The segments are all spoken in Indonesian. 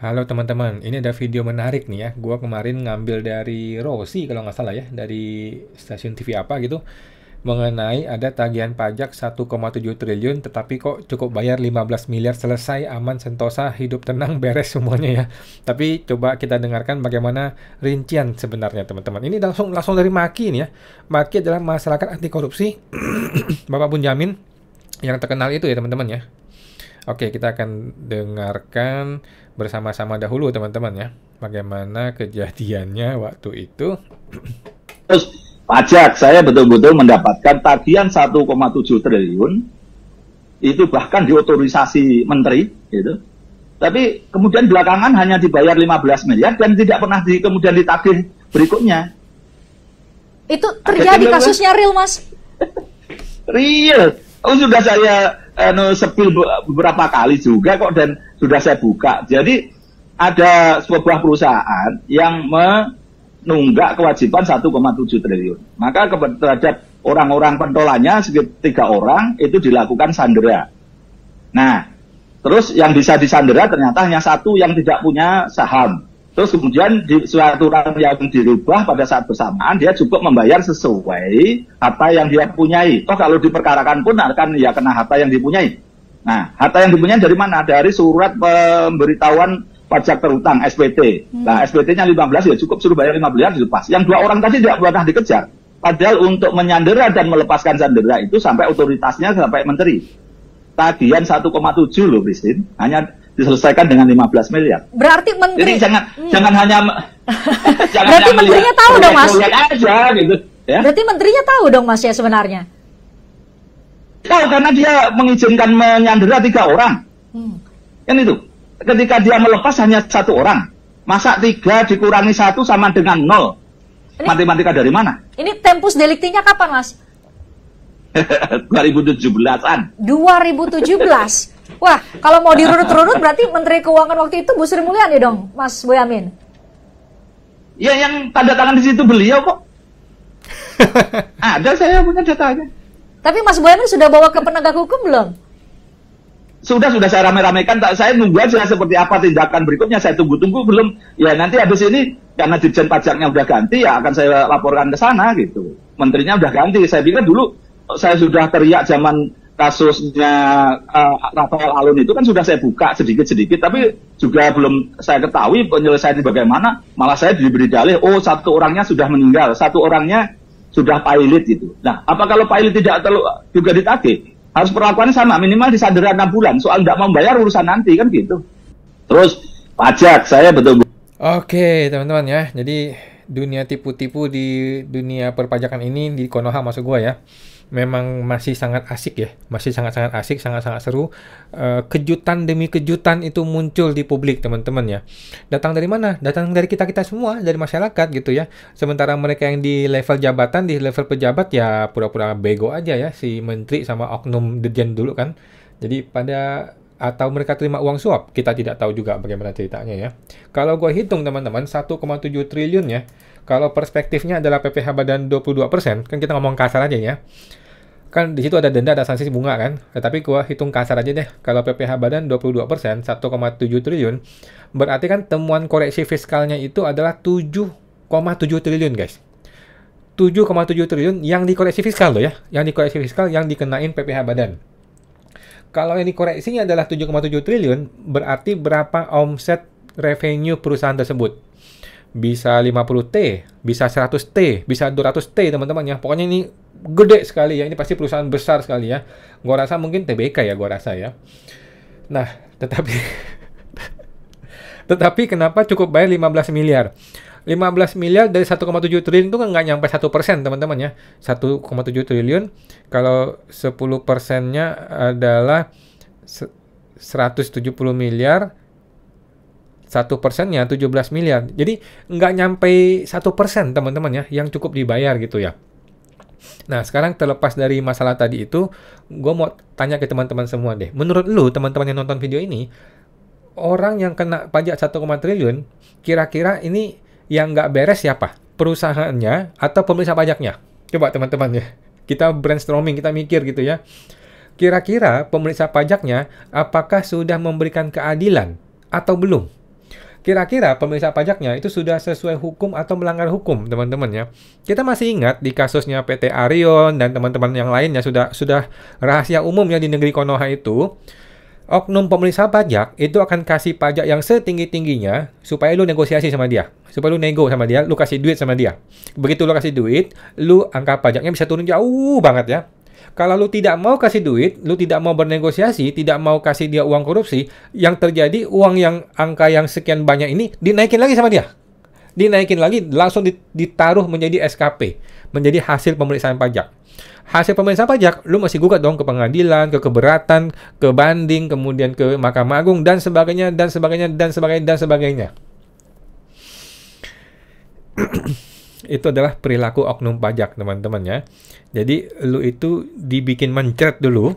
Halo teman-teman, ini ada video menarik nih ya. Gua kemarin ngambil dari Rosi kalau nggak salah ya, dari stasiun TV apa gitu, mengenai ada tagihan pajak 1,7 triliun, tetapi kok cukup bayar 15 miliar selesai, aman, sentosa, hidup tenang, beres semuanya ya. Tapi coba kita dengarkan bagaimana rincian sebenarnya teman-teman. Ini langsung dari Maki nih ya. Maki adalah masyarakat anti korupsi, Bapak Bunjamin yang terkenal itu ya teman-teman ya. Oke, kita akan dengarkan bersama-sama dahulu teman-teman ya. Bagaimana kejadiannya waktu itu. Terus pajak saya betul-betul mendapatkan tagihan 1,7 triliun itu bahkan diotorisasi menteri gitu. Tapi kemudian belakangan hanya dibayar 15 miliar dan tidak pernah kemudian ditagih berikutnya. Itu terjadi kasusnya real, Mas? Real. Oh, sudah saya sepil beberapa kali juga kok dan sudah saya buka. Jadi ada sebuah perusahaan yang menunggak kewajiban 1,7 triliun. Maka terhadap orang-orang pentolannya sekitar 3 orang itu dilakukan sandera. Nah, terus yang bisa disandera ternyata hanya 1 yang tidak punya saham. Terus kemudian di suatu aturan yang dirubah pada saat bersamaan dia cukup membayar sesuai harta yang dia punyai. Toh kalau diperkarakan pun akan ya kena harta yang dipunyai. Nah, harta yang dipunyai dari mana? Dari surat pemberitahuan pajak terutang SPT. Nah, SPT-nya 15 ya cukup suruh bayar 5 miliar dilepas. Yang 2 orang tadi tidak pernah dikejar. Padahal untuk menyandera dan melepaskan sandera itu sampai otoritasnya sampai menteri. Tagihan 1,7 loh, Christine. Hanya diselesaikan dengan 15 miliar. Berarti menteri. Jadi jangan hanya jangan berarti menterinya tahu dong, Mas. Aja, gitu, ya. Berarti menterinya tahu dong, Mas, ya sebenarnya. Tahu karena dia mengizinkan menyandera 3 orang. Kan itu. Ketika dia melepas hanya 1 orang. Masa 3 dikurangi 1 sama dengan 0. Matematika dari mana? Ini tempus deliktinya kapan, Mas? 2017-an. 2017. Wah, kalau mau dirunut-runut berarti Menteri Keuangan waktu itu Bu Sri Mulyani dong, Mas Boyamin. Ya, yang tanda tangan di situ beliau kok. Ada, saya punya datanya. Tapi Mas Boyamin sudah bawa ke penegak hukum belum? Sudah saya rame-ramekan. Saya nunggu aja seperti apa tindakan berikutnya. Saya tunggu-tunggu belum. Ya nanti habis ini karena Dirjen Pajaknya udah ganti ya akan saya laporkan ke sana gitu. Menterinya udah ganti. Saya pikir dulu saya sudah teriak zaman kasusnya Rafael Alun itu kan sudah saya buka sedikit-sedikit, tapi juga belum saya ketahui penyelesaiannya bagaimana. Malah saya diberi dalih, 1 orangnya sudah meninggal, 1 orangnya sudah pilot gitu. Nah, apa kalau pilot tidak juga ditagih? Harus perlakuannya sama, minimal disandera 6 bulan. Soal tidak membayar urusan nanti kan gitu. Terus pajak saya betul-betul. Oke, teman-teman ya. Jadi dunia tipu-tipu di dunia perpajakan ini di Konoha maksud gua ya. Memang masih sangat asik ya, masih sangat-sangat asik, sangat-sangat seru. Kejutan demi kejutan itu muncul di publik teman-teman ya. Datang dari mana? Datang dari kita-kita semua, dari masyarakat gitu ya. Sementara mereka yang di level jabatan, di level pejabat ya pura-pura bego aja ya, si menteri sama oknum dirjen dulu kan. Jadi atau mereka terima uang suap, kita tidak tahu juga bagaimana ceritanya ya. Kalau gue hitung teman-teman, 1,7 triliun ya, kalau perspektifnya adalah PPh Badan 22%, kan kita ngomong kasar aja ya. Kan di situ ada denda, ada sanksi bunga kan. Tapi gue hitung kasar aja deh, kalau PPh Badan 22%, 1,7 triliun, berarti kan temuan koreksi fiskalnya itu adalah 7,7 triliun guys. 7,7 triliun yang dikoreksi fiskal loh ya, yang dikoreksi fiskal yang dikenain PPh Badan. Kalau yang dikoreksinya adalah 7,7 triliun, berarti berapa omset revenue perusahaan tersebut? Bisa 50T, bisa 100T, bisa 200T teman-teman ya. Pokoknya ini gede sekali ya, ini pasti perusahaan besar sekali ya. Gua rasa mungkin TBK ya, gua rasa ya. Nah, tetapi kenapa cukup bayar 15 miliar? 15 miliar dari 1,7 triliun itu kan nggak nyampe 1% teman-teman ya. 1,7 triliun kalau 10%-nya adalah 170 miliar, 1%-nya 17 miliar. Jadi nggak nyampe 1% teman-teman ya yang cukup dibayar gitu ya. Nah, sekarang terlepas dari masalah tadi itu, gue mau tanya ke teman-teman semua deh. Menurut lu, teman-teman yang nonton video ini, orang yang kena pajak 1, triliun, kira-kira ini yang nggak beres siapa? Perusahaannya atau pemeriksa pajaknya? Coba teman-teman ya. Kita brainstorming, kita mikir gitu ya. Kira-kira pemeriksa pajaknya apakah sudah memberikan keadilan atau belum? Kira-kira pemeriksaan pajaknya itu sudah sesuai hukum atau melanggar hukum, teman-teman ya. Kita masih ingat di kasusnya PT Arion dan teman-teman yang lainnya sudah rahasia umum ya di negeri Konoha itu. Oknum pemeriksa pajak itu akan kasih pajak yang setinggi-tingginya supaya lu negosiasi sama dia. Supaya lu nego sama dia, lu kasih duit sama dia. Begitu lu kasih duit, lu angka pajaknya bisa turun jauh banget ya. Kalau lu tidak mau kasih duit, lu tidak mau bernegosiasi, tidak mau kasih dia uang korupsi, yang terjadi uang yang angka yang sekian banyak ini dinaikin lagi sama dia. Dinaikin lagi, langsung ditaruh menjadi SKP, menjadi hasil pemeriksaan pajak. Hasil pemeriksaan pajak, lu masih gugat dong ke pengadilan, ke keberatan, ke banding, kemudian ke Mahkamah Agung, dan sebagainya, dan sebagainya, dan sebagainya, dan sebagainya. Itu adalah perilaku oknum pajak, teman-teman ya. Jadi lu itu dibikin mencret dulu,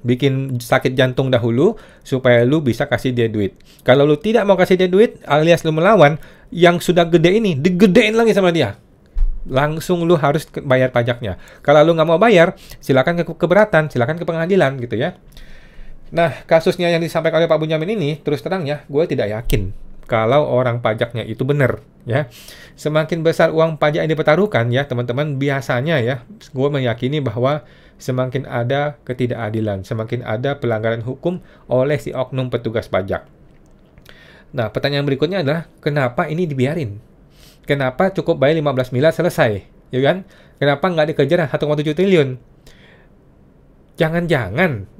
bikin sakit jantung dahulu supaya lu bisa kasih dia duit. Kalau lu tidak mau kasih dia duit, alias lu melawan, yang sudah gede ini digedein lagi sama dia. Langsung lu harus bayar pajaknya. Kalau lu nggak mau bayar, silakan ke keberatan, silakan ke pengadilan gitu ya. Nah, kasusnya yang disampaikan oleh Pak Bunyamin ini, terus terang ya, gue tidak yakin kalau orang pajaknya itu benar ya. Semakin besar uang pajak yang dipertaruhkan ya teman-teman, biasanya ya gue meyakini bahwa semakin ada ketidakadilan, semakin ada pelanggaran hukum oleh si oknum petugas pajak. Nah, pertanyaan berikutnya adalah kenapa ini dibiarin? Kenapa cukup bayar 15 miliar selesai, ya kan? Kenapa nggak dikejar 1,7 triliun? Jangan-jangan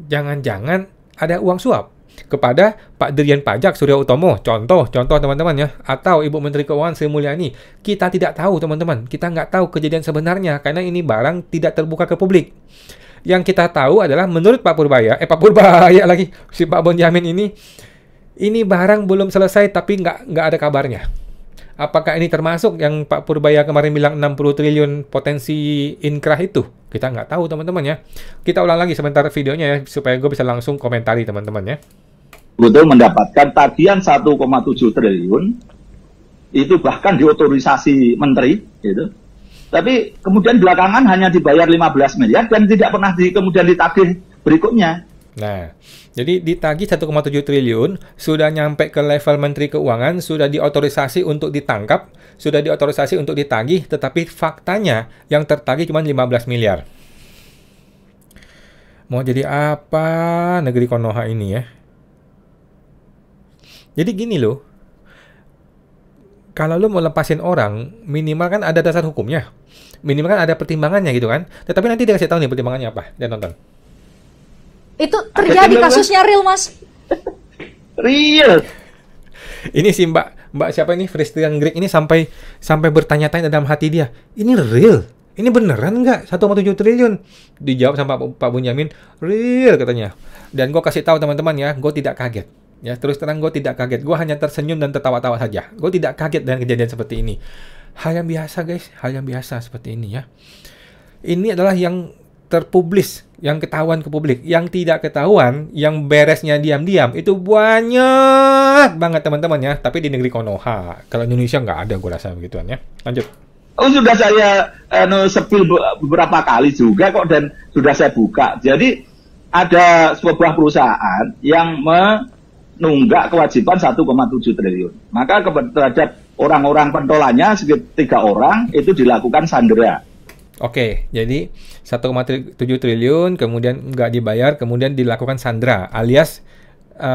ada uang suap kepada Pak Dirjen Pajak Surya Utomo, contoh teman-teman ya, atau Ibu Menteri Keuangan Sri Mulyani. Kita tidak tahu teman-teman, kita nggak tahu kejadian sebenarnya karena ini barang tidak terbuka ke publik. Yang kita tahu adalah menurut Pak Purbaya lagi, si Pak Bunyamin ini barang belum selesai tapi nggak ada kabarnya. Apakah ini termasuk yang Pak Purbaya kemarin bilang 60 triliun potensi inkrah itu? Kita nggak tahu teman-teman ya. Kita ulang lagi sebentar videonya ya, supaya gue bisa langsung komentari teman-teman ya. Betul mendapatkan tagihan 1,7 triliun, itu bahkan diotorisasi menteri, gitu. Tapi kemudian belakangan hanya dibayar 15 miliar dan tidak pernah kemudian ditagih berikutnya. Nah, jadi ditagih 1,7 triliun, sudah nyampe ke level Menteri Keuangan, sudah diotorisasi untuk ditangkap, sudah diotorisasi untuk ditagih, tetapi faktanya yang tertagih cuma 15 miliar. Mau jadi apa negeri Konoha ini ya? Jadi gini loh, kalau lo mau lepasin orang, minimal kan ada dasar hukumnya, minimal kan ada pertimbangannya gitu kan. Tetapi nanti dia kasih tahu nih pertimbangannya apa, dan nonton. Itu terjadi kasusnya real, Mas. Real. Ini si Mbak siapa ini, Fristian Greg ini sampai bertanya-tanya dalam hati dia, ini real? Ini beneran nggak 1,7 triliun? Dijawab sama Pak Bunyamin, real katanya. Dan gue kasih tahu teman-teman ya, gue tidak kaget. Ya, terus terang gue tidak kaget. Gue hanya tersenyum dan tertawa-tawa saja. Gue tidak kaget dengan kejadian seperti ini. Hal yang biasa guys, hal yang biasa seperti ini ya. Ini adalah yang terpublis, yang ketahuan ke publik. Yang tidak ketahuan, yang beresnya diam-diam, itu banyak banget teman-teman ya. Tapi di negeri Konoha, kalau Indonesia nggak ada gue rasa begituan ya. Lanjut. Oh, sudah saya sepil beberapa kali juga kok, dan sudah saya buka. Jadi ada sebuah perusahaan yang menunggak kewajiban 1,7 triliun. Maka terhadap orang-orang pentolannya sekitar 3 orang itu dilakukan sandera. Oke, jadi 1,7 triliun kemudian nggak dibayar, kemudian dilakukan sandera, alias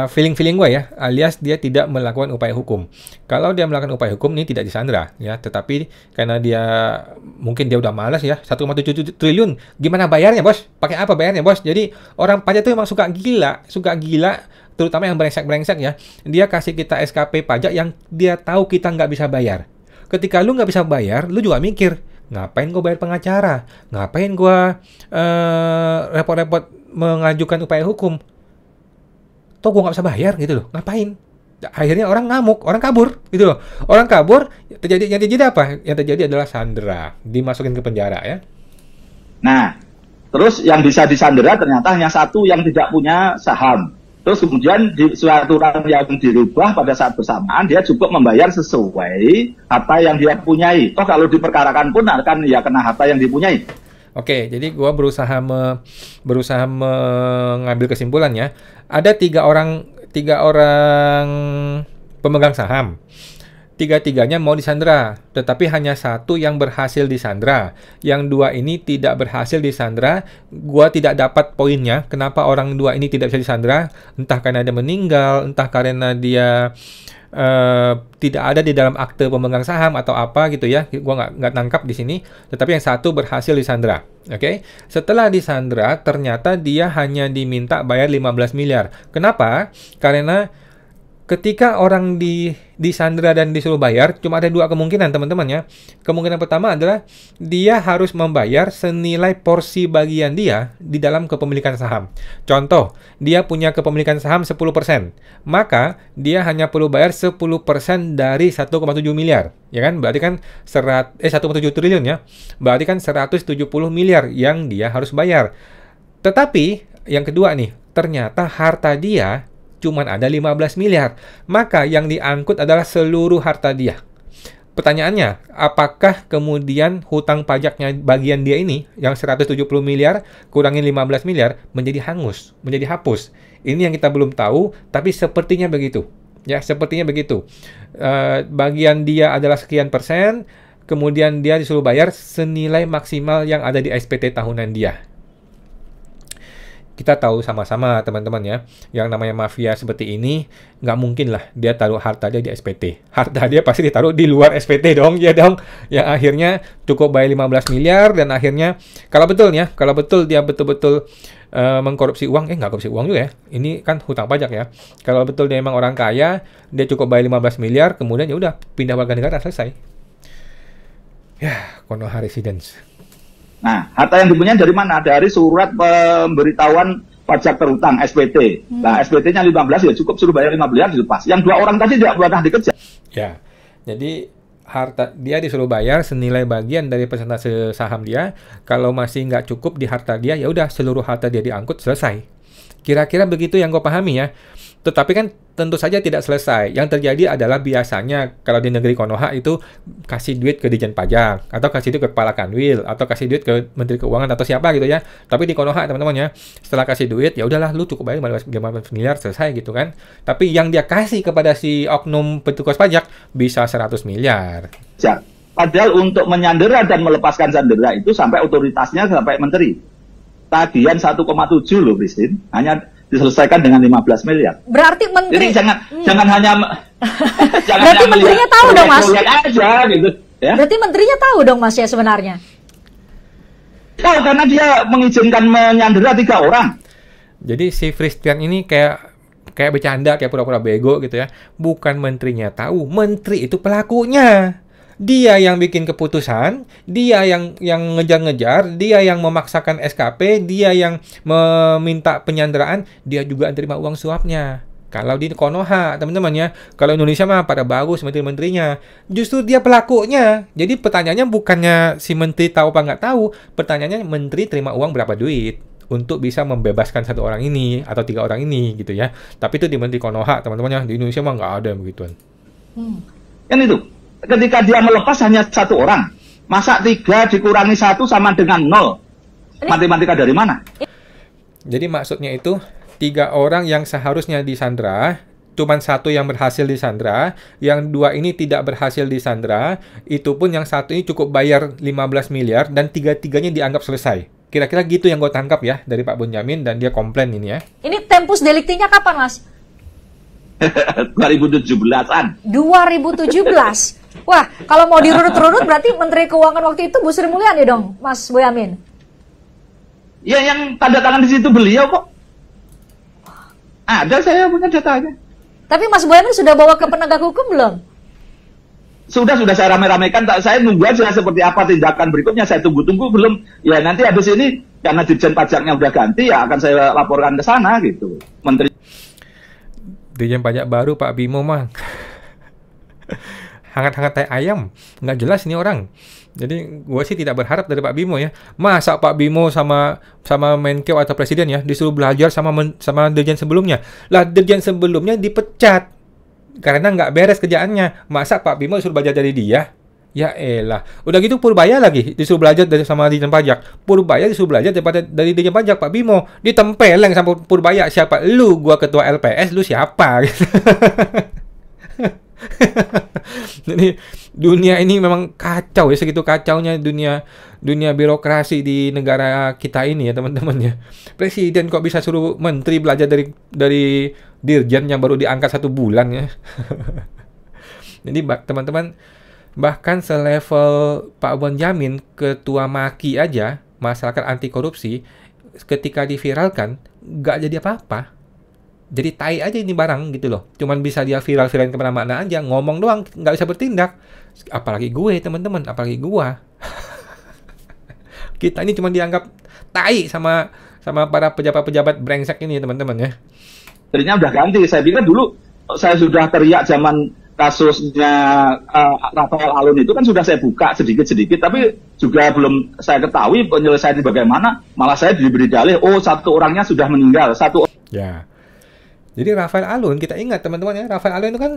feeling gue ya, alias dia tidak melakukan upaya hukum. Kalau dia melakukan upaya hukum ini tidak disandera ya, tetapi karena dia mungkin dia udah malas ya, 1,7 triliun gimana bayarnya bos? Pakai apa bayarnya bos? Jadi orang pajak itu memang suka gila, terutama yang brengsek ya. Dia kasih kita SKP pajak yang dia tahu kita nggak bisa bayar. Ketika lu nggak bisa bayar, lu juga mikir, ngapain gue bayar pengacara? Ngapain gue repot-repot mengajukan upaya hukum? Toh gue nggak bisa bayar gitu loh, ngapain? Akhirnya orang ngamuk, orang kabur gitu loh. Orang kabur, yang terjadi apa? Yang terjadi adalah sandera, dimasukin ke penjara ya. Nah, terus yang bisa disandera ternyata hanya satu yang tidak punya saham. Terus kemudian suatu aturan yang dirubah pada saat bersamaan, dia cukup membayar sesuai harta yang dia punyai. Toh kalau diperkarakan pun akan ya kena harta yang dipunyai. Oke, jadi gue berusaha mengambil kesimpulannya. Ada tiga orang pemegang saham. Tiga-tiganya mau disandra, tetapi hanya satu yang berhasil disandra. Yang dua ini tidak berhasil disandra. Gua tidak dapat poinnya. Kenapa orang dua ini tidak bisa disandra? Entah karena dia meninggal, entah karena dia tidak ada di dalam akte pemegang saham atau apa gitu ya. Gua nggak nangkap di sini. Tetapi yang satu berhasil disandra. Oke. Setelah disandra, ternyata dia hanya diminta bayar 15 miliar. Kenapa? Karena ketika orang disandra dan disuruh bayar, cuma ada dua kemungkinan teman-teman ya. Kemungkinan pertama adalah dia harus membayar senilai porsi bagian dia di dalam kepemilikan saham. Contoh, dia punya kepemilikan saham 10%. Maka dia hanya perlu bayar 10% dari 1,7 miliar. Ya kan? Berarti kan 1,7 triliun ya. Berarti kan 170 miliar yang dia harus bayar. Tetapi yang kedua nih, ternyata harta dia cuman ada 15 miliar. Maka yang diangkut adalah seluruh harta dia. Pertanyaannya, apakah kemudian hutang pajaknya bagian dia ini, yang 170 miliar kurangin 15 miliar, menjadi hangus, menjadi hapus? Ini yang kita belum tahu, tapi sepertinya begitu. Ya, sepertinya begitu. Bagian dia adalah sekian persen, kemudian dia disuruh bayar senilai maksimal yang ada di SPT tahunan dia. Kita tahu sama-sama teman-teman ya, yang namanya mafia seperti ini, nggak mungkin lah dia taruh harta dia di SPT. Harta dia pasti ditaruh di luar SPT dong, ya dong. Ya akhirnya cukup bayar 15 miliar dan akhirnya, kalau betul dia betul-betul mengkorupsi uang, nggak korupsi uang juga ya. Ini kan hutang pajak ya. Kalau betul dia memang orang kaya, dia cukup bayar 15 miliar, kemudian ya udah pindah warga negara selesai. Ya, Konoha Residence. Nah, harta yang dipunyai dari mana? Dari surat pemberitahuan pajak terhutang SPT. Nah, SPT-nya 15 ya cukup suruh bayar 15 miliar dilepas. Yang dua orang tadi tidak pernah dikejar. Ya. Jadi harta dia disuruh bayar senilai bagian dari persentase saham dia. Kalau masih nggak cukup di harta dia, ya udah seluruh harta dia diangkut, selesai. Kira-kira begitu yang gue pahami ya. Tetapi kan tentu saja tidak selesai. Yang terjadi adalah biasanya kalau di negeri Konoha itu kasih duit ke Ditjen Pajak, atau kasih duit ke Kepala Kanwil, atau kasih duit ke Menteri Keuangan atau siapa gitu ya. Tapi di Konoha teman-teman ya, setelah kasih duit ya udahlah lu cukup bayar 15 miliar selesai gitu kan. Tapi yang dia kasih kepada si oknum petugas pajak bisa 100 miliar. Ya. Padahal untuk menyandera dan melepaskan sandera itu sampai otoritasnya sampai menteri. Tagihan 1,7 loh, Christine. Hanya diselesaikan dengan 15 miliar. Berarti menteri. Jadi jangan hanya jangan berarti menterinya tahu dong, Mas. Aja, gitu, ya. Berarti menterinya tahu dong, Mas, ya sebenarnya. Tahu karena dia mengizinkan menyandera 3 orang. Jadi si Christian ini kayak bercanda, kayak pura-pura bego gitu ya. Bukan menterinya tahu, menteri itu pelakunya. Dia yang bikin keputusan, dia yang ngejar-ngejar, dia yang memaksakan SKP, dia yang meminta penyanderaan, dia juga terima uang suapnya. Kalau di Konoha, teman-teman ya, kalau Indonesia mah pada bagus menteri-menterinya. Justru dia pelakunya. Jadi pertanyaannya bukannya si menteri tahu apa nggak tahu, pertanyaannya menteri terima uang berapa duit untuk bisa membebaskan 1 orang ini atau 3 orang ini gitu ya. Tapi itu di menteri Konoha, teman-teman ya, di Indonesia mah nggak ada yang begituan. Kan itu. Ketika dia melepas hanya 1 orang, masa 3 dikurangi 1 sama dengan 0? Matematika dari mana? Jadi maksudnya itu 3 orang yang seharusnya disandra, cuman 1 yang berhasil disandra, yang 2 ini tidak berhasil disandra, itu pun yang 1 ini cukup bayar 15 miliar dan 3-tiganya dianggap selesai. Kira-kira gitu yang gue tangkap ya dari Pak Bonyamin, dan dia komplain ini ya. Ini tempus deliktinya kapan, Mas? 2017-an. 2017. Wah, kalau mau dirunut-runut berarti Menteri Keuangan waktu itu Bu Sri Mulyani dong, Mas Boyamin. Ya, yang tanda tangan di situ beliau kok. Ada, saya punya datanya. Tapi Mas Boyamin sudah bawa ke penegak hukum belum? Sudah saya rame-ramekan. Saya nunggu aja seperti apa tindakan berikutnya. Saya tunggu-tunggu belum. Ya nanti habis ini karena Ditjen Pajaknya udah ganti, ya akan saya laporkan ke sana gitu. Menteri Ditjen Pajak baru Pak Bimo mah hangat-hangat tai ayam, nggak jelas ini orang. Jadi gue sih tidak berharap dari Pak Bimo ya. Masa Pak Bimo sama Menkeu atau Presiden ya disuruh belajar sama Dirjen sebelumnya. Lah Dirjen sebelumnya dipecat karena nggak beres kerjaannya. Masa Pak Bimo disuruh belajar dari dia? Ya elah. Udah gitu Purbaya lagi disuruh belajar dari sama Dirjen Pajak. Purbaya disuruh belajar dari Dirjen Pajak. Pak Bimo ditempeleng sama Purbaya. Siapa? Lu, gua ketua LPS, lu siapa? Jadi dunia ini memang kacau ya, segitu kacaunya dunia birokrasi di negara kita ini ya teman-teman ya. Presiden kok bisa suruh menteri belajar dari dirjen yang baru diangkat 1 bulan ya. Jadi teman-teman, bahkan selevel Pak Bonyamin, ketua MAKI aja, masyarakat anti korupsi, ketika diviralkan nggak jadi apa-apa. Jadi tai aja ini barang gitu loh. Cuman bisa dia viral-viralin kemana-mana aja, ngomong doang, nggak bisa bertindak. Apalagi gue teman-teman, apalagi gua. Kita ini cuma dianggap tai sama para pejabat-pejabat brengsek ini teman-teman ya. Menterinya udah ganti. Saya pikir dulu saya sudah teriak zaman kasusnya Rafael Alun itu kan sudah saya buka sedikit-sedikit, tapi juga belum saya ketahui penyelesaiannya bagaimana. Malah saya diberi dalih, oh 1 orangnya sudah meninggal, 1 Ya. Jadi Rafael Alun, kita ingat teman-teman ya, Rafael Alun itu kan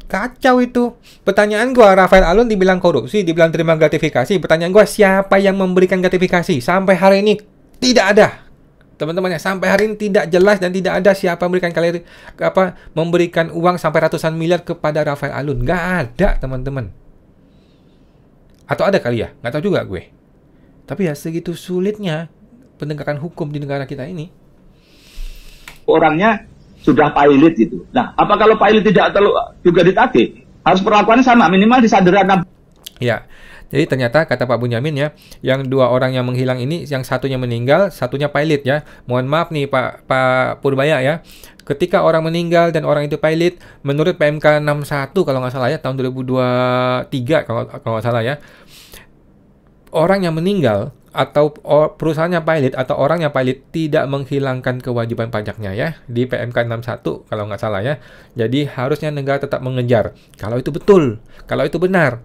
kacau itu. Pertanyaan gua, Rafael Alun dibilang korupsi, dibilang terima gratifikasi. Pertanyaan gua, siapa yang memberikan gratifikasi? Sampai hari ini tidak ada. Teman-teman ya, sampai hari ini tidak jelas dan tidak ada siapa memberikan uang sampai ratusan miliar kepada Rafael Alun. Nggak ada, teman-teman. Atau ada kali ya? Nggak tahu juga gue. Tapi ya segitu sulitnya penegakan hukum di negara kita ini. orangnya sudah pilot gitu. Nah, apa kalau pilot tidak juga ditagih? Harus perlakuannya sama, minimal disanderakan. Ya, jadi ternyata kata Pak Bonyamin ya, yang 2 orang yang menghilang ini, yang satunya meninggal, satunya pilot ya. Mohon maaf nih Pak Purbaya ya. Ketika orang meninggal dan orang itu pilot, menurut PMK 61 kalau nggak salah ya, tahun 2023 kalau nggak salah ya, orang yang meninggal atau perusahaannya pilot atau orangnya pilot tidak menghilangkan kewajiban pajaknya ya, di PMK 61 kalau nggak salah ya. Jadi harusnya negara tetap mengejar kalau itu betul, kalau itu benar.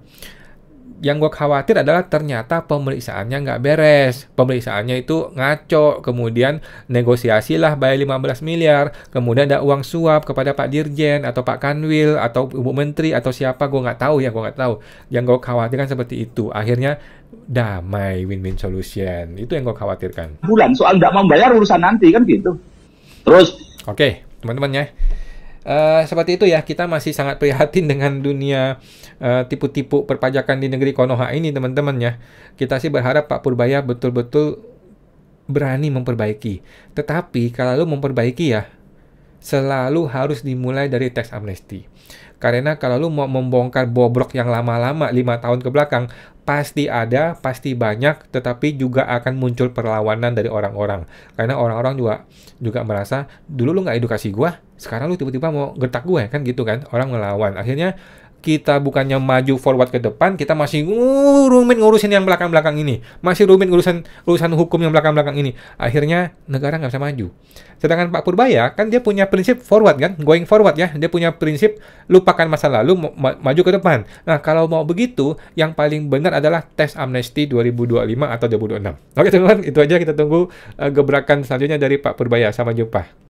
Yang gue khawatir adalah ternyata pemeriksaannya nggak beres. Pemeriksaannya itu ngaco, kemudian negosiasilah bayar 15 miliar, kemudian ada uang suap kepada Pak Dirjen atau Pak Kanwil atau Ibu Menteri atau siapa, gue nggak tahu ya, gue nggak tahu. Yang gue khawatirkan seperti itu. Akhirnya damai, win-win solution. Itu yang gue khawatirkan. Bulan, soal nggak membayar urusan nanti kan gitu. Terus, oke, teman-teman ya. Seperti itu ya, kita masih sangat prihatin dengan dunia tipu-tipu perpajakan di negeri Konoha ini teman-teman ya. Kita sih berharap Pak Purbaya betul-betul berani memperbaiki. Tetapi kalau memperbaiki ya, selalu harus dimulai dari tax amnesty. Karena kalau lu mau membongkar bobrok yang lama-lama 5 tahun ke belakang, pasti ada, pasti banyak, tetapi juga akan muncul perlawanan dari orang-orang. Karena orang-orang juga merasa, dulu lu nggak edukasi gua, sekarang lu tiba-tiba mau gertak gue, kan gitu kan, orang melawan. Akhirnya kita bukannya maju forward ke depan, kita masih rumit ngurusin yang belakang-belakang ini, masih rumit urusan hukum yang belakang-belakang ini. Akhirnya negara nggak bisa maju. Sedangkan Pak Purbaya kan dia punya prinsip forward kan, going forward ya, dia punya prinsip lupakan masa lalu, maju ke depan. Nah kalau mau begitu, yang paling benar adalah tax amnesty 2025 atau 2026. Oke teman-teman, itu aja, kita tunggu gebrakan selanjutnya dari Pak Purbaya. Sampai jumpa.